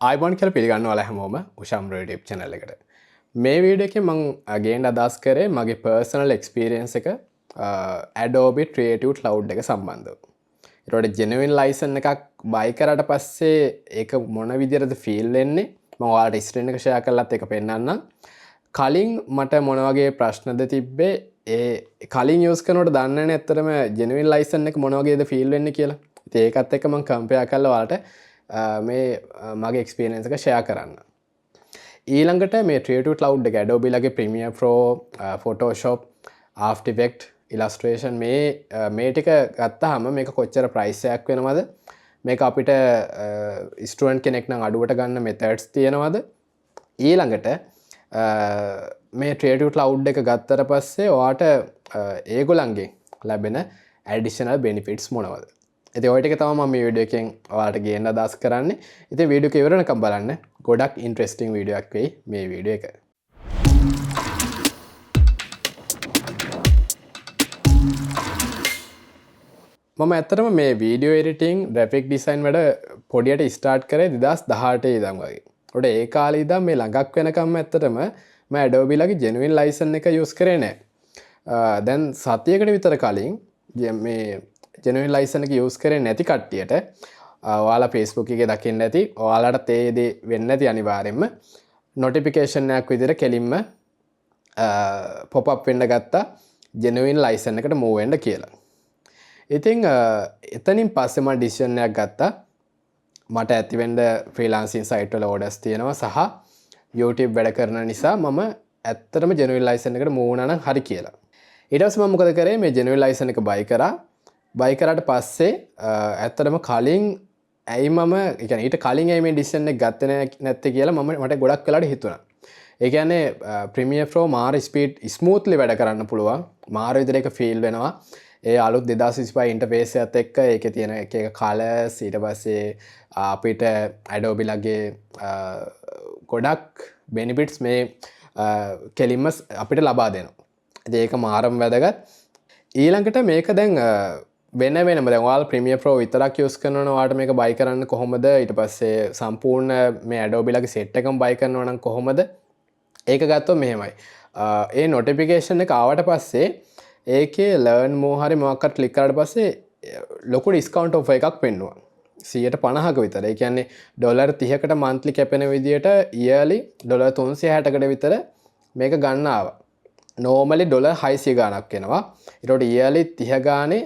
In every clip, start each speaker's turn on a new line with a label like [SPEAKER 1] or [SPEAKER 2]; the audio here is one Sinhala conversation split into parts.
[SPEAKER 1] ආයිබෝන් කියලා පිළිගන්නවා හැමෝම උෂාම් YouTube channel එකට. මේ වීඩියෝ එකේ මම ගේන්න අදහස් කරේ මගේ personal experience එක Adobe Creative Cloud එක සම්බන්ධව. ඒකට genuine license එකක් buy කරාට පස්සේ ඒක මොන විදිහටද feel වෙන්නේ මම ඔයාලට screen එක share කරලාත් ඒක පෙන්නන්නම්. කලින් මට මොන වගේ ප්‍රශ්නද තිබ්බේ ඒ කලින් use කරනකොට දන්නේ නැහැ ඇත්තටම genuine license එක මොන වගේද feel වෙන්නේ කියලා. ඉතින් ඒකත් එක්ක මම compare කරලා ඔයාලට මේ මගේ එක්ස්පීරියන්ස් එක ෂෙයා කරන්න. ඊළඟට මේ Creative Cloud එක Adobe ලගේ Premiere Pro, Photoshop, After Effects, Illustration මේ ටික ගත්තාම මේක කොච්චර price එකක් වෙනවද? මේක අපිට ස්ටුඩන්ට් කෙනෙක් නම් අඩුවට ගන්න methods තියෙනවද? ඊළඟට මේ Creative Cloud එක ගත්තට පස්සේ ඔයාට ඒගොල්ලන්ගෙන් ලැබෙන additional benefits මොනවද? ඉතින් ඔය ටික තමයි මම මේ වීඩියෝ එකෙන් ඔයාලට ගේන්න අදහස් කරන්නේ. ඉතින් වීඩියෝ එක ඉවර වෙනකම් බලන්න. ගොඩක් ඉන්ටරෙස්ටිං වීඩියෝ එකක් වෙයි මේ වීඩියෝ එක. මම ඇත්තටම මේ වීඩියෝ එඩිටිං, ග්‍රැෆික් ඩිසයින් වැඩ පොඩියට ස්ටාර්ට් කරේ 2018 ඉඳන් වගේ. ඒකට ඒ කාලේ ඉඳන් මේ ළඟක් වෙනකම් ඇත්තටම මම Adobe ලගේ genuine license එක use කරේ නැහැ. දැන් සතියකට විතර කලින් මේ genuine license එක use කරේ නැති කට්ටියට ඔයාලා Facebook එකේ දකින්න ඇති ඔයාලට ඒ දේ වෙන්නේ නැති අනිවාර්යෙන්ම notification එකක් විදිහට කෙලින්ම pop up වෙන්න ගත්තා genuine license එකට move වෙන්න කියලා. ඉතින් එතනින් පස්සේ මම decision එකක් ගත්තා මට ඇති වෙන්න freelancing site වල orders තියෙනවා සහ YouTube වැඩ කරන නිසා මම ඇත්තටම genuine license එකට move වුණා නම් හරි කියලා. ඊට පස්සේ මම මොකද කරේ මේ genuine license එක buy කරා buy කරාට පස්සේ ඇත්තටම කලින් ඇයි මම ඒ කියන්නේ ඊට කලින් ඇයි මේ decision එක ගත්තේ නැත්තේ කියලා මට ගොඩක් වෙලාට හිතුණා. ඒ කියන්නේ Premiere Pro මාර smoothly වැඩ කරන්න පුළුවන්. මාර විදිහට ඒක feel වෙනවා. ඒ අලුත් 2025 interface එකත් එක්ක ඒකේ තියෙන එක colors ඊට පස්සේ අපිට Adobe ලගේ ගොඩක් benefits මේ කෙලින්ම අපිට ලබා දෙනවා. ඉතින් ඒක මාරම වැදගත්. ඊළඟට මේක දැන් වෙන වෙනම දැන් ඔයාලා Premiere Pro විතරක් use කරනවා නම් ඔයාලට මේක buy කරන්න කොහොමද ඊට පස්සේ සම්පූර්ණ මේ Adobe ලගේ set එකම buy කරනවා නම් කොහොමද ඒක ගත්තොත් මෙහෙමයි ඒ notification එක ආවට පස්සේ ඒකේ learn more හරි මොකක්වත් click කරාට පස්සේ ලොකු discount offer එකක් පෙන්නුවා 150ක විතර. ඒ කියන්නේ $30කට monthly කැපෙන විදියට yearly $360කට විතර මේක ගන්න ආවා. normally $600 ගාණක් වෙනවා. ඊට yearly 30 ගානේ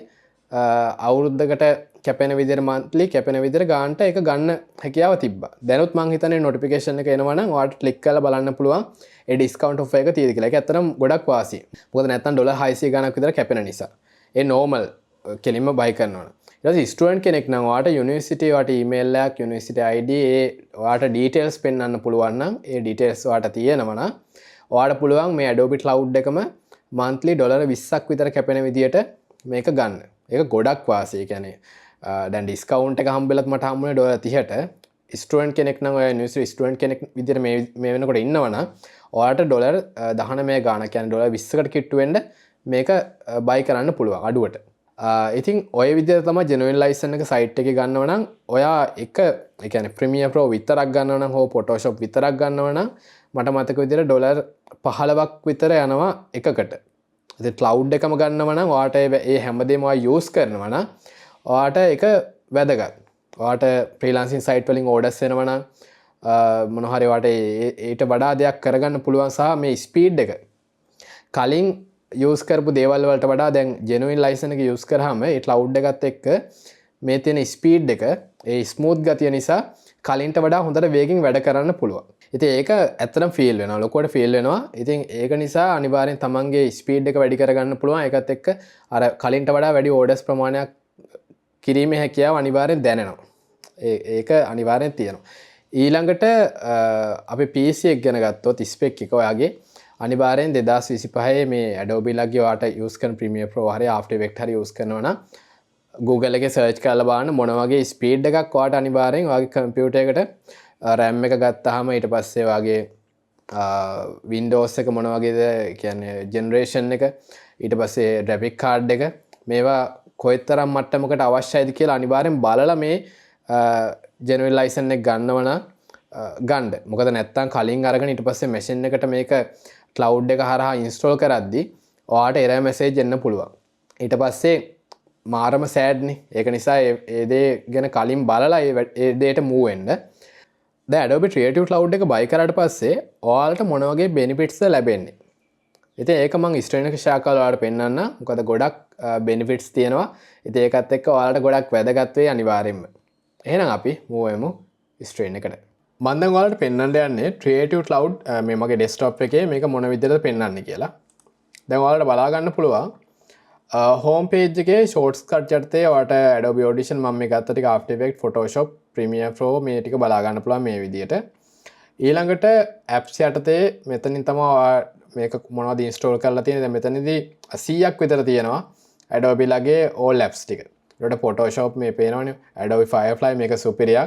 [SPEAKER 1] අවුරුද්දකට කැපෙන විදිහට monthly කැපෙන විදිහට ගානට ඒක ගන්න හැකියාව තිබ්බා. දැනුත් මං හිතන්නේ notification එක එනවා නම් ඔයාලට click කරලා බලන්න පුළුවන් ඒ discount offer එක තියෙද කියලා. ඒක ඇත්තටම ගොඩක් වාසියි. මොකද නැත්තම් $600 ගානක් විතර කැපෙන නිසා. ඒ normal කෙලින්ම buy කරනවා. ඊට පස්සේ student කෙනෙක් නම් ඔයාලට university ඔයාලට email එකක් university ID ඒ ඔයාලට details පෙන්වන්න පුළුවන් නම් ඒ details ඔයාලට තියෙනවා නම් ඔයාලට පුළුවන් මේ Adobe Cloud එකම monthly $20ක් විතර කැපෙන විදිහට මේක ගන්න. ඒක ගොඩක් වාසියි. කියන්නේ දැන් ඩිස්කවුන්ට් එක හම්බෙලත් මට හම්බුනේ $30ට. ස්ටුඩන්ට් කෙනෙක් නම් ඔය යුනිවර්සිටි ස්ටුඩන්ට් කෙනෙක් විදිහට මේ වෙනකොට ඉන්නවනම් ඔයාලට $19 ගාණක් කියන්නේ $20කට කිට්ටු වෙන්න මේක buy කරන්න පුළුවන් අඩුවට. ඉතින් ඔය විදිහට තමයි genuine license එක site එකේ ගන්නව නම් ඔයා එක ඒ කියන්නේ Premiere Pro විතරක් ගන්නව නම් හෝ Photoshop විතරක් ගන්නව නම් මට මතක විදිහට $15ක් විතර යනවා එකකට. ඉතින් cloud එකම ගන්නව නම් ඔයාට ඒ හැමදේම ඔයා use කරනවා නම් ඔයාට ඒක වැදගත්. ඔයාට freelancing site වලින් orders එනවා නම් මොන හරි ඔයාට ඊට වඩා දෙයක් කරගන්න පුළුවන් සහ මේ speed එක කලින් use කරපු දේවල් වලට වඩා දැන් genuine license එක use කරාම ඒ cloud එකත් එක්ක මේ තියෙන speed එක ඒ smooth ගතිය නිසා කලින්ට වඩා හොඳට වේගෙන් වැඩ කරන්න පුළුවන්. ඉතින් ඒක ඇත්තටම ෆීල් වෙනවා. ලොකුවට ෆීල් වෙනවා. ඉතින් ඒක නිසා අනිවාර්යෙන් තමන්ගේ ස්පීඩ් එක වැඩි කරගන්න පුළුවන්. ඒකත් එක්ක අර කලින්ට වඩා වැඩි ඕඩර්ස් ප්‍රමාණයක් කිරීමේ හැකියාව අනිවාර්යෙන් දැනෙනවා. ඒක අනිවාර්යෙන් තියෙනවා. ඊළඟට අපි PC එක ගැන ගත්තොත් ස්පෙක් එක ඔයාගේ අනිවාර්යෙන් 2025 මේ Adobe ලගේ ඔයාට use කරන Premiere Pro හරි After Effects හරි use කරනවා නම් Google එකේ search කරලා බලන්න මොන වගේ ස්පීඩ් එකක් ඔයාට අනිවාර්යෙන් ඔයාගේ කම්පියුටර් එකට RAM එක ගත්තාම ඊට පස්සේ වාගේ Windows එක මොන වගේද කියන්නේ generation එක ඊට පස්සේ graphic card එක මේවා කොයිතරම් මට්ටමකට අවශ්‍යයිද කියලා අනිවාර්යෙන් බලලා මේ genuine license එක ගන්නව නම් ගන්ඩ මොකද නැත්තම් කලින් අරගෙන ඊට පස්සේ මැෂින් එකට මේක ක්ලවුඩ් එක හරහා ඉන්ස්ටෝල් කරද්දි ඔයාට එරර් මැසේජ් එන්න පුළුවන්. ඊට පස්සේ මාරම සෑඩ්නේ. ඒක නිසා ඒ දේ ගැන කලින් බලලා ඒ දේට මූව් වෙන්න. දැන් Adobe Creative Cloud එක buy කරාට පස්සේ ඔයාලට මොන වගේ benefits ලැබෙන්නේ. ඉතින් ඒක මම ස්ක්‍රීන් එක ෂෙයා කරලා ඔයාලට පෙන්නන්න. මොකද ගොඩක් benefits තියෙනවා. ඉතින් ඒකත් එක්ක ඔයාලට ගොඩක් වැදගත් වෙයි අනිවාර්යෙන්ම. එහෙනම් අපි move වෙමු ස්ක්‍රීන් එකට. මම දැන් ඔයාලට පෙන්වන්න යන්නේ Creative Cloud මේ මගේ desktop එකේ මේක මොන විදිහටද පෙන්වන්නේ කියලා. දැන් ඔයාලට බලා ගන්න පුළුවන් home page එකේ shortcut යටතේ ඔයාලට Adobe Audition මම මේ ගත්ත ටික After Effects, Photoshop, Premiere Pro මේ ටික බලා ගන්න පුළුවන් මේ විදිහට. ඊළඟට apps යටතේ මෙතනින් තමයි මේක මොනවද install කරලා තියෙන්නේ. දැන් මෙතනදී 100ක් විතර තියෙනවා Adobe ලගේ all apps ටික. ඒකට Photoshop මේ පේනවනේ, Adobe Firefly මේක superior.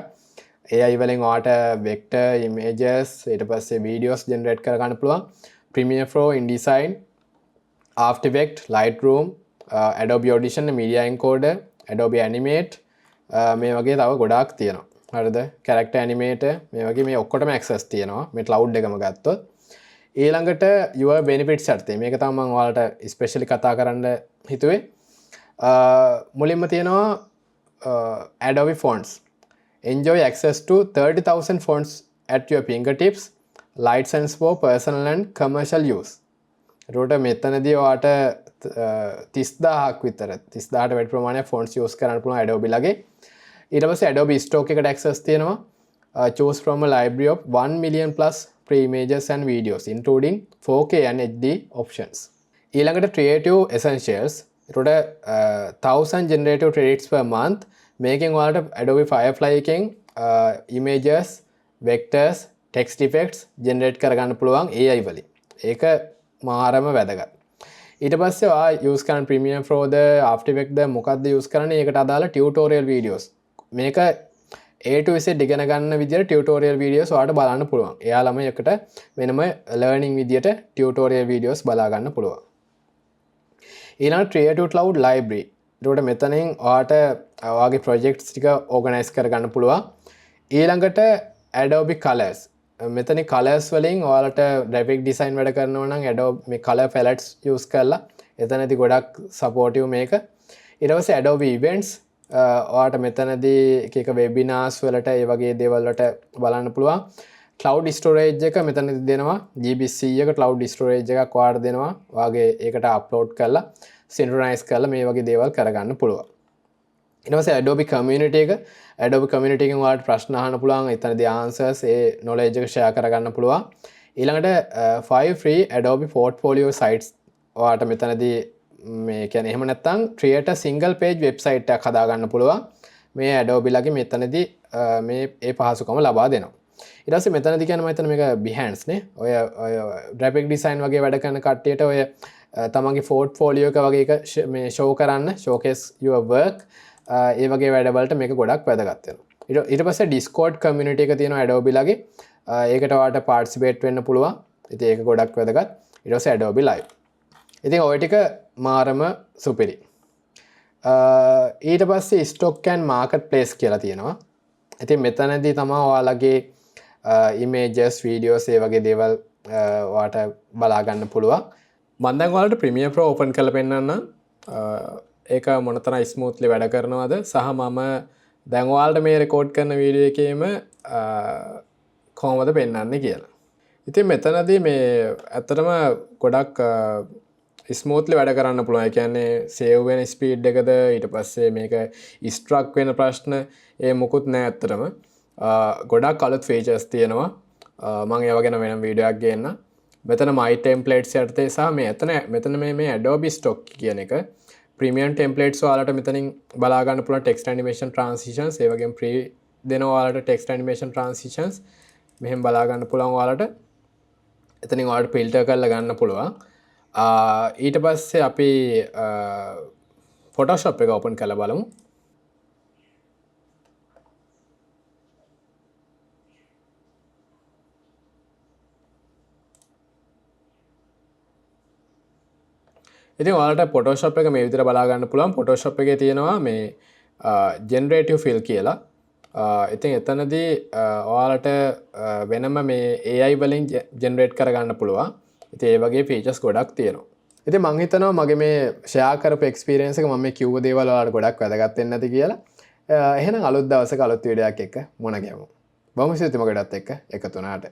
[SPEAKER 1] AI වලින් ඔයාට vector images ඊට පස්සේ videos generate කරගන්න පුළුවන්. Premiere Pro, InDesign, After Effects, Lightroom, Adobe Audition, Media Encoder, Adobe Animate මේ වගේ තව ගොඩාක් තියෙනවා. හරිද? Character Animator මේ වගේ මේ ඔක්කොටම access තියෙනවා. මේ cloud එකම ගත්තොත්. ඊළඟට your benefits යටතේ මේක තමයි මම ඔයාලට especially කතා කරන්න හිතුවේ. මුලින්ම තියෙනවා Adobe Fonts. Enjoy access to 30,000 fonts at your fingertips, license for personal and commercial use. ඒකට මෙතනදී ඔයාට 30000ක් විතර 30000ට වැඩි ප්‍රමාණයක් fonts use කරන්න පුළුවන් Adobe ලගේ. ඊට පස්සේ Adobe Stock එකට access තියෙනවා. Choose from a library of 1 million plus free images and videos including 4K and HD options. ඊළඟට Creative Essentials. ඒකට 1000 generative credits per month. මේකෙන් ඔයාලට Adobe Firefly එකෙන් images, vectors, text effects generate කරගන්න පුළුවන් AI වලින්. ඒක මාරම වැදගත්. ඊට පස්සේ ඔයා use කරන Premiere Pro ද After Effects ද මොකක්ද use කරන්නේ? ඒකට අදාළ tutorial videos. මේක A to Z ඉගෙන ගන්න විදියට tutorial videos ඔයාලට බලන්න පුළුවන්. එයාලම එකට වෙනම learning විදියට tutorial videos බලා ගන්න පුළුවන්. ඊළඟ Creative Cloud Library. ඒකට මෙතනින් ඔයාට ඔයාගේ projects ටික organize කරගන්න පුළුවන්. ඊළඟට Adobe Colors. මෙතනින් colors වලින් ඔයාලට graphic design වැඩ කරනවා නම් Adobe මේ color palettes use කරලා එතනදී ගොඩක් supportive මේක. ඊට පස්සේ Adobe Events ඔයාට මෙතනදී එක webinars වලට ඒ වගේ දේවල් වලට බලන්න පුළුවන්. Cloud storage එක මෙතනදී දෙනවා. GB 100ක cloud storage එකක් ඔයාට දෙනවා. ඔයාගේ ඒකට upload කරලා synchronize කරලා මේ වගේ දේවල් කරගන්න පුළුවන්. ඊට පස්සේ Adobe Community එක එකෙන් ඔයාලට ප්‍රශ්න අහන්න පුළුවන්. එතනදී answers ඒ knowledge එක share කරගන්න පුළුවන්. ඊළඟට 5 free Adobe portfolio sites ඔයාට මෙතනදී මේ කියන්නේ එහෙම නැත්නම් create a single page website එකක් හදාගන්න පුළුවන්. මේ Adobe ලගේ මෙතනදී මේ ඒ පහසුකම ලබා දෙනවා. ඊට පස්සේ මෙතනදී කියන්නේ මම හිතන්නේ මේක Behance නේ. ඔය graphic design වගේ වැඩ කරන කට්ටියට ඔය තමන්ගේ portfolio එක වගේ එක මේ show කරන්න, showcase your work ඒ වගේ වැඩවලට මේක ගොඩක් වැදගත් වෙනවා. ඊට පස්සේ Discord community එක තියෙනවා Adobe ලගේ. ඒකට ඔයාලට participate වෙන්න පුළුවන්. ඉතින් ඒක ගොඩක් වැදගත්. ඊට පස්සේ Adobe Live. ඉතින් ඔය ටික මාරම සුපිරි. ඊට පස්සේ stock and marketplace කියලා තියෙනවා. ඉතින් මෙතනදී තමයි ඔයාලගේ images, videos ඒ වගේ දේවල් ඔයාලට බලා ගන්න පුළුවන්. මම දැන් ඔයාලට Premiere Pro open කරලා පෙන්නන්නම්. ඒක මොනතරම් ස්මූත්ලි වැඩ කරනවද සහ මම දැන් ඔයාලට මේ රෙකෝඩ් කරන වීඩියෝ එකේම කොහොමද පෙන්වන්නේ කියලා. ඉතින් මෙතනදී මේ ඇත්තටම ගොඩක් ස්මූත්ලි වැඩ කරන්න පුළුවන්. ඒ කියන්නේ සේව් වෙන ස්පීඩ් එකද ඊට පස්සේ මේක ස්ට්‍රක් වෙන ප්‍රශ්න ඒ මොකුත් නෑ ඇත්තටම. ගොඩක් අලුත් ෆීචර්ස් තියෙනවා. මම ඒව ගැන වෙනම වීඩියෝ එකක් ගේන්න. මෙතන my templates යටතේ සහ මෙතන මේ Adobe Stock කියන එක premium templates ඔයාලට මෙතනින් බලා ගන්න පුළුවන් text animation transitions ඒ වගේම free දෙනවා ඔයාලට text animation transitions මෙහෙම බලා ගන්න පුළුවන් ඔයාලට. එතනින් ඔයාලට filter කරලා ගන්න පුළුවන්. ඊට පස්සේ අපි Photoshop එක open කරලා බලමු. ඉතින් ඔයාලට Photoshop එක මේ විදිහට බලා ගන්න පුළුවන්. Photoshop එකේ තියෙනවා මේ generative fill කියලා. ඉතින් එතනදී ඔයාලට වෙනම මේ AI වලින් ජෙනරේට් කරගන්න පුළුවන්. ඉතින් ඒ වගේ ෆීචර්ස් ගොඩක් තියෙනවා. ඉතින් මං හිතනවා මගේ මේ ෂෙයා කරපු එක්ස්පීරියන්ස් එක මම මේ කිව්ව දේවල් ඔයාලට ගොඩක් වැදගත් වෙන්න ඇති කියලා. එහෙනම් අලුත් දවසක අලුත් වීඩියෝ එකක් එක්ක මුණ ගැහමු. බොහොම ස්තුතියි මගටත් එක්ක එකතු වුණාට.